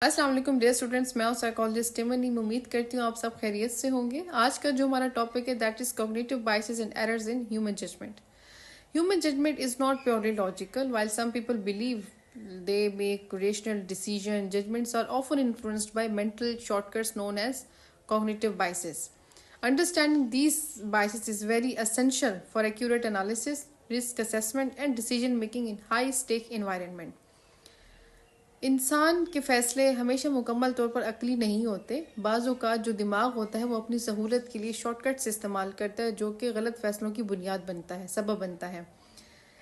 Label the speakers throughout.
Speaker 1: السلام علیکم dear students, میں ہوں سائیکالوجسٹ ٹیمنی. امید کرتی ہوں آپ سب خیریت سے ہوں گے. آج کا جو ہمارا ٹاپک ہے that is cognitive biases and errors in human judgment. Human judgment is not purely logical. While some people believe they make rational decisions, judgments are often influenced by mental shortcuts known as cognitive biases. Understanding these biases is very essential for accurate analysis, risk assessment, and decision making in high-stake environment. انسان کے فیصلے ہمیشہ مکمل طور پر عقلی نہیں ہوتے. بعض اوقات جو دماغ ہوتا ہے وہ اپنی سہولت کے لیے شارٹ کٹس استعمال کرتا ہے جو کہ غلط فیصلوں کی بنیاد بنتا ہے، سبب بنتا ہے.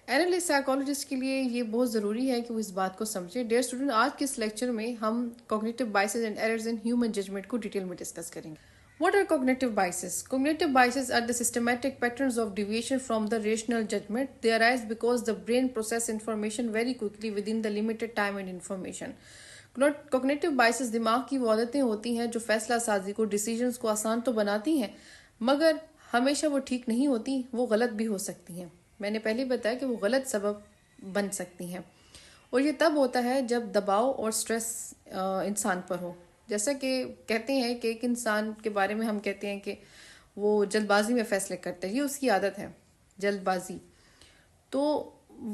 Speaker 1: اینالسٹ سائیکالوجسٹ کے لیے یہ بہت ضروری ہے کہ وہ اس بات کو سمجھے. ڈیئر اسٹوڈنٹ، آج کے اس لیکچر میں ہم cognitive biases and errors in human judgment کو ڈیٹیل میں ڈسکس کریں گے. What are cognitive biases? Cognitive biases are the systematic patterns of deviation from the rational judgment. They arise because the brain processes information very quickly within the limited time and information. Cognitive biases دماغ کی وہ عادتیں ہوتی ہیں جو فیصلہ سازی کو، ڈیسیجنز کو آسان تو بناتی ہیں مگر ہمیشہ وہ ٹھیک نہیں ہوتی، وہ غلط بھی ہو سکتی ہیں. میں نے پہلے بتایا کہ وہ غلط سبب بن سکتی ہیں، اور یہ تب ہوتا ہے جب دباؤ اور سٹریس انسان پر ہو. جیسا کہ کہتے ہیں کہ ایک انسان کے بارے میں ہم کہتے ہیں کہ وہ جلد بازی میں فیصلے کرتے ہیں، یہ اس کی عادت ہے جلد بازی. تو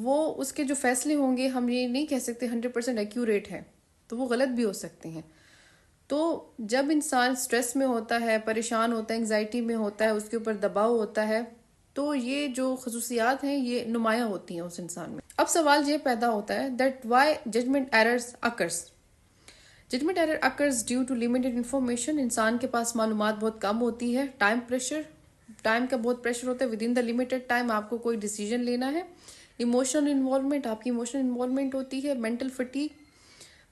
Speaker 1: وہ اس کے جو فیصلے ہوں گے ہم یہ نہیں کہہ سکتے 100% ایکیوریٹ ہے، تو وہ غلط بھی ہو سکتے ہیں. تو جب انسان سٹریس میں ہوتا ہے، پریشان ہوتا ہے، انگزائٹی میں ہوتا ہے، اس کے اوپر دباؤ ہوتا ہے، تو یہ جو خصوصیات ہیں یہ نمایاں ہوتی ہیں اس انسان میں. اب سوال یہ پیدا ہوتا ہے that why judgment errors occurs. Judgment error occurs due to limited information. انسان کے پاس معلومات بہت کم ہوتی ہے، ٹائم کا بہت پریشر ہوتا ہے. With in the limited time آپ کو کوئی ڈیسیجن لینا ہے. ایموشنل انوالومنٹ، آپ کی ایموشنل انوالومنٹ ہوتی ہے. مینٹل فٹیگ،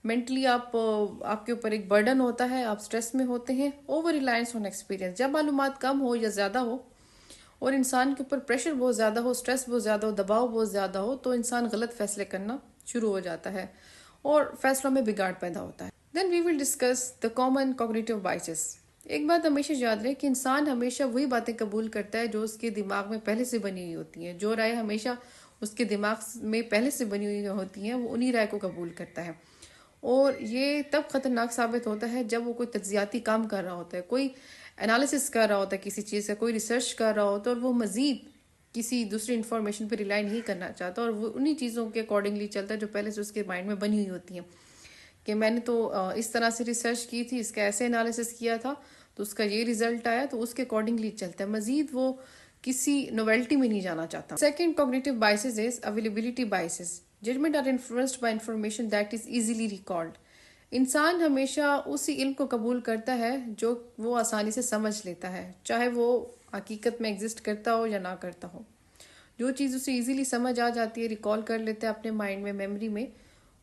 Speaker 1: مینٹلی آپ کے اوپر ایک برڈن ہوتا ہے، آپ سٹریس میں ہوتے ہیں. اوور ریلائنس آن ایکسپیرینس، جب معلومات کم ہو یا زیادہ ہو اور انسان کے اوپر پریشر بہت زیادہ ہو، سٹریس بہت زیادہ ہو، دباؤ بہت زیادہ ہو، تو انسان غلط فیصلے کرنا شروع ہو جاتا ہے اور فیصلوں میں بگاڑ پیدا ہوتا ہے. دین we will discuss the common cognitive biases. ایک بات ہمیشہ یاد رہے کہ انسان ہمیشہ وہی باتیں قبول کرتا ہے جو اس کے دماغ میں پہلے سے بنی ہوئی ہوتی ہیں. جو رائے ہمیشہ اس کے دماغ میں پہلے سے بنی ہوئی ہوتی ہیں وہ انہی رائے کو قبول کرتا ہے. اور یہ تب خطرناک ثابت ہوتا ہے جب وہ کوئی تجزیاتی کام کر رہا ہوتا ہے، کوئی انالیسس کر رہا ہوتا ہے کسی چیز کا، کوئی ریسرچ کر رہا ہوتا ہے، اور وہ مزید کسی دوسری انفارمیشن پہ ریلائی نہیں کرنا چاہتا، اور وہ انہی چیزوں کے اکارڈنگلی چلتا ہے جو پہلے سے اس کے مائنڈ میں بنی ہوئی ہوتی ہیں کہ میں نے تو اس طرح سے ریسرچ کی تھی، اس کا ایسے انالیسس کیا تھا تو اس کا یہ ریزلٹ آیا، تو اس کے اکارڈنگلی چلتا ہے. مزید وہ کسی نویلٹی میں نہیں جانا چاہتا. Second cognitive biases is availability biases. Judgment are influenced by information that is easily recalled. انسان ہمیشہ اسی علم کو قبول کرتا ہے جو وہ آسانی سے سمجھ لیتا ہے، چاہے وہ حقیقت میں ایگزسٹ کرتا ہو یا نہ کرتا ہو. جو چیز اسے ایزیلی سمجھ آ جاتی ہے، ریکال کر لیتا ہے اپنے مائنڈ میں، میموری میں،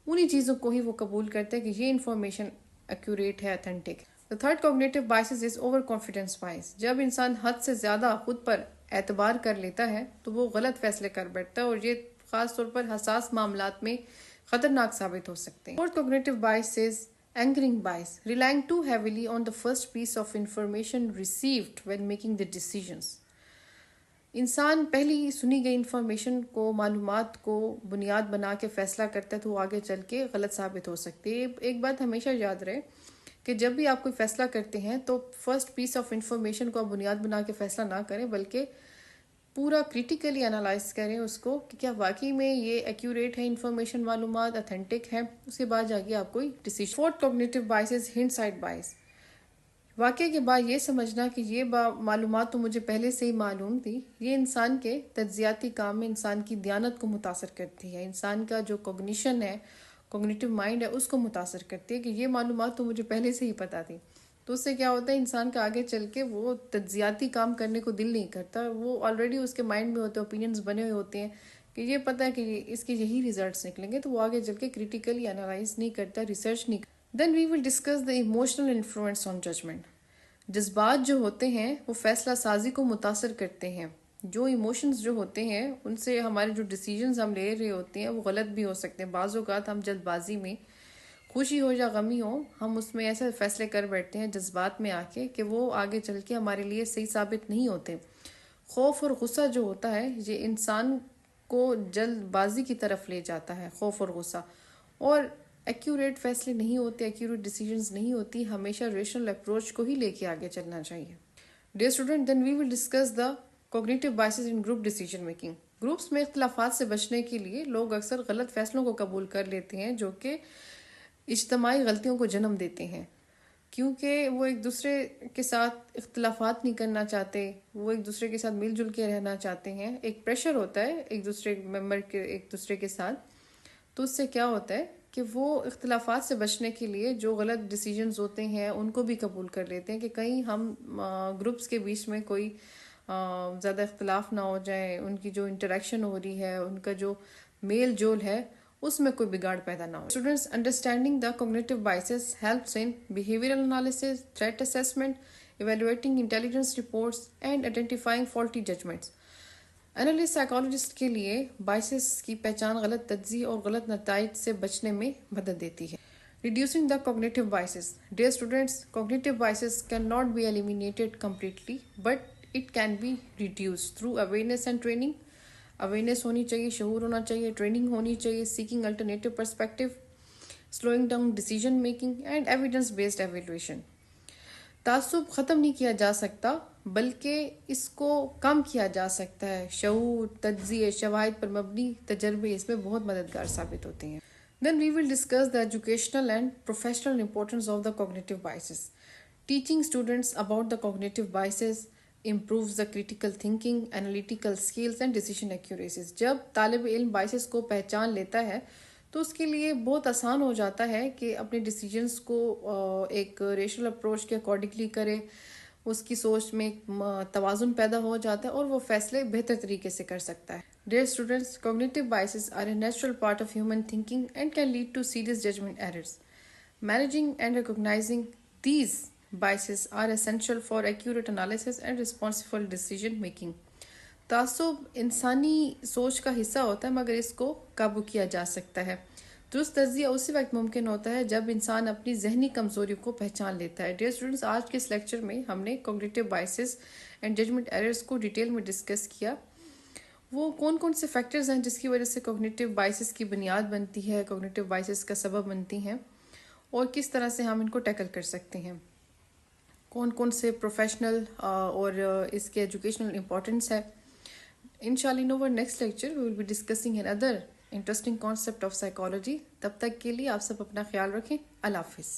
Speaker 1: انہی چیزوں کو ہی وہ قبول کرتا ہے کہ یہ انفارمیشن ایکوریٹ ہے، authentic. The third cognitive bias is over confidence bias. جب انسان حد سے زیادہ خود پر اعتبار کر لیتا ہے تو وہ غلط فیصلے کر بیٹھتا ہے، اور یہ خاص طور پر حساس معاملات میں خطرناک ثابت ہو سکتے ہیں. Fourth cognitive bias is anchoring bias. Relying too heavily on the first piece of information received when making the decisions. انسان پہلی سنی گئی انفارمیشن کو، معلومات کو بنیاد بنا کے فیصلہ کرتا ہے تو وہ آگے چل کے غلط ثابت ہو سکتی ہے. ایک بات ہمیشہ یاد رہے کہ جب بھی آپ کوئی فیصلہ کرتے ہیں تو فرسٹ پیس آف انفارمیشن کو آپ بنیاد بنا کے فیصلہ نہ کریں، بلکہ پورا کریٹیکلی انالائز کریں اس کو کہ کیا واقعی میں یہ ایکیوریٹ ہے انفارمیشن، معلومات اتھینٹک ہے، اس کے بعد جا کے آپ کوئی ڈیسیژن. فورتھ کوگنیٹو بائس از ہنڈ سائٹ بائس. واقعے کے بعد یہ سمجھنا کہ یہ معلومات تو مجھے پہلے سے ہی معلوم تھی، یہ انسان کے تجزیاتی کام میں انسان کی دیانت کو متاثر کرتی ہے. انسان کا جو کوگنیشن ہے، کوگنیٹو مائنڈ ہے، اس کو متاثر کرتی ہے کہ یہ معلومات تو مجھے پہلے سے ہی پتہ تھی. تو اس سے کیا ہوتا ہے، انسان کا آگے چل کے وہ تجزیاتی کام کرنے کو دل نہیں کرتا. وہ آلریڈی اس کے مائنڈ میں ہوتے ہیں، اوپینینز بنے ہوئے ہوتے ہیں کہ یہ پتہ ہے کہ اس کے یہی ریزلٹس نکلیں گے، تو وہ آگے چل کے کریٹیکلی انالائز نہیں کرتا، ریسرچ نہیں کرتا. دین we will discuss the emotional influence on judgment. جذبات جو ہوتے ہیں وہ فیصلہ سازی کو متاثر کرتے ہیں. جو ایموشنز جو ہوتے ہیں ان سے ہمارے جو ڈیسیجنز ہم لے رہے ہوتے ہیں وہ غلط بھی ہو سکتے ہیں. بعض اوقات ہم جلد بازی میں، خوشی ہو یا غمی ہو، ہم اس میں ایسے فیصلے کر بیٹھتے ہیں جذبات میں آ کے کہ وہ آگے چل کے ہمارے لیے صحیح ثابت نہیں ہوتے. خوف اور غصہ جو ہوتا ہے یہ انسان کو جلد بازی کی طرف لے جاتا ہے، خوف اور غصہ. اور ایکیوریٹ فیصلے نہیں ہوتے، ایکیوریٹ ڈیسیجنز نہیں ہوتی، ہمیشہ ریشنل اپروچ کو ہی لے کے آگے چلنا چاہیے. Dear student, then we will discuss the cognitive biases in group decision making. Groups میں اختلافات سے بچنے کے لیے لوگ اکثر غلط فیصلوں کو قبول کر لیتے ہیں جو کہ اجتماعی غلطیوں کو جنم دیتے ہیں، کیونکہ وہ ایک دوسرے کے ساتھ اختلافات نہیں کرنا چاہتے، وہ ایک دوسرے کے ساتھ مل جل کے رہنا چاہتے ہیں. ایک پریشر ہوتا ہے ایک دوسرے ممبر کے ایک دوسرے کے ساتھ، تو اس سے کیا ہوتا ہے کہ وہ اختلافات سے بچنے کے لیے جو غلط ڈیسیجنز ہوتے ہیں ان کو بھی قبول کر لیتے ہیں کہ کہیں ہم گروپس کے بیچ میں کوئی زیادہ اختلاف نہ ہو جائے، ان کی جو انٹریکشن ہو رہی ہے، ان کا جو میل جول ہے، اس میں کوئی بگاڑ پیدا نہ ہو. Students, understanding the cognitive biases helps in behavioural analysis, threat assessment, evaluating intelligence reports and identifying faulty judgements. Analyst psychologist کے لیے بائسز کی پہچان غلط تجزیے اور غلط نتائج سے بچنے میں مدد دیتی ہے. Reducing the cognitive biases. Dear students, cognitive biases cannot be eliminated completely, but it can be reduced through awareness and training. Awareness ہونی چاہیے، شعور ہونا چاہیے، ٹریننگ ہونی چاہیے، seeking alternative perspective, slowing down decision making and evidence based evaluation. تعصب ختم نہیں کیا جا سکتا بلکہ اس کو کم کیا جا سکتا ہے. شعور، تجزیے، شواہد پر مبنی تجربے اس میں بہت مددگار ثابت ہوتے ہیں. Then we will discuss the educational and professional importance of the cognitive biases. Teaching students about the cognitive biases improves the critical thinking, analytical skills and decision accuracies. جب طالب علم biases کو پہچان لیتا ہے تو اس کے لیے بہت آسان ہو جاتا ہے کہ اپنے ڈیسیجنس کو ایک ریشنل اپروچ کے اکارڈنگلی کرے، اس کی سوچ میں توازن پیدا ہو جاتا ہے اور وہ فیصلے بہتر طریقے سے کر سکتا ہے. Dear students, cognitive biases are a natural part of human thinking and can lead to serious judgment errors. Managing and recognizing these biases are essential for accurate analysis and responsible decision making. تعصب انسانی سوچ کا حصہ ہوتا ہے مگر اس کو قابو کیا جا سکتا ہے. درست تجزیہ اسی وقت ممکن ہوتا ہے جب انسان اپنی ذہنی کمزوریوں کو پہچان لیتا ہے. ڈیئر اسٹوڈنٹس، آج کے اس لیکچر میں ہم نے cognitive biases and judgment errors کو ڈیٹیل میں ڈسکس کیا. وہ کون کون سے فیکٹرز ہیں جس کی وجہ سے کوگنیٹیو بائسز کی بنیاد بنتی ہے، کوگنیٹیو بائسز کا سبب بنتی ہیں، اور کس طرح سے ہم ان کو ٹیکل کر سکتے ہیں. کون کون سے پروفیشنل اور اس کے ایجوکیشنل امپورٹنس ہے. Inshallah, in our next lecture, we will be discussing another interesting concept of psychology. تب تک کے لیے آپ سب اپنا خیال رکھیں. اللہ حافظ.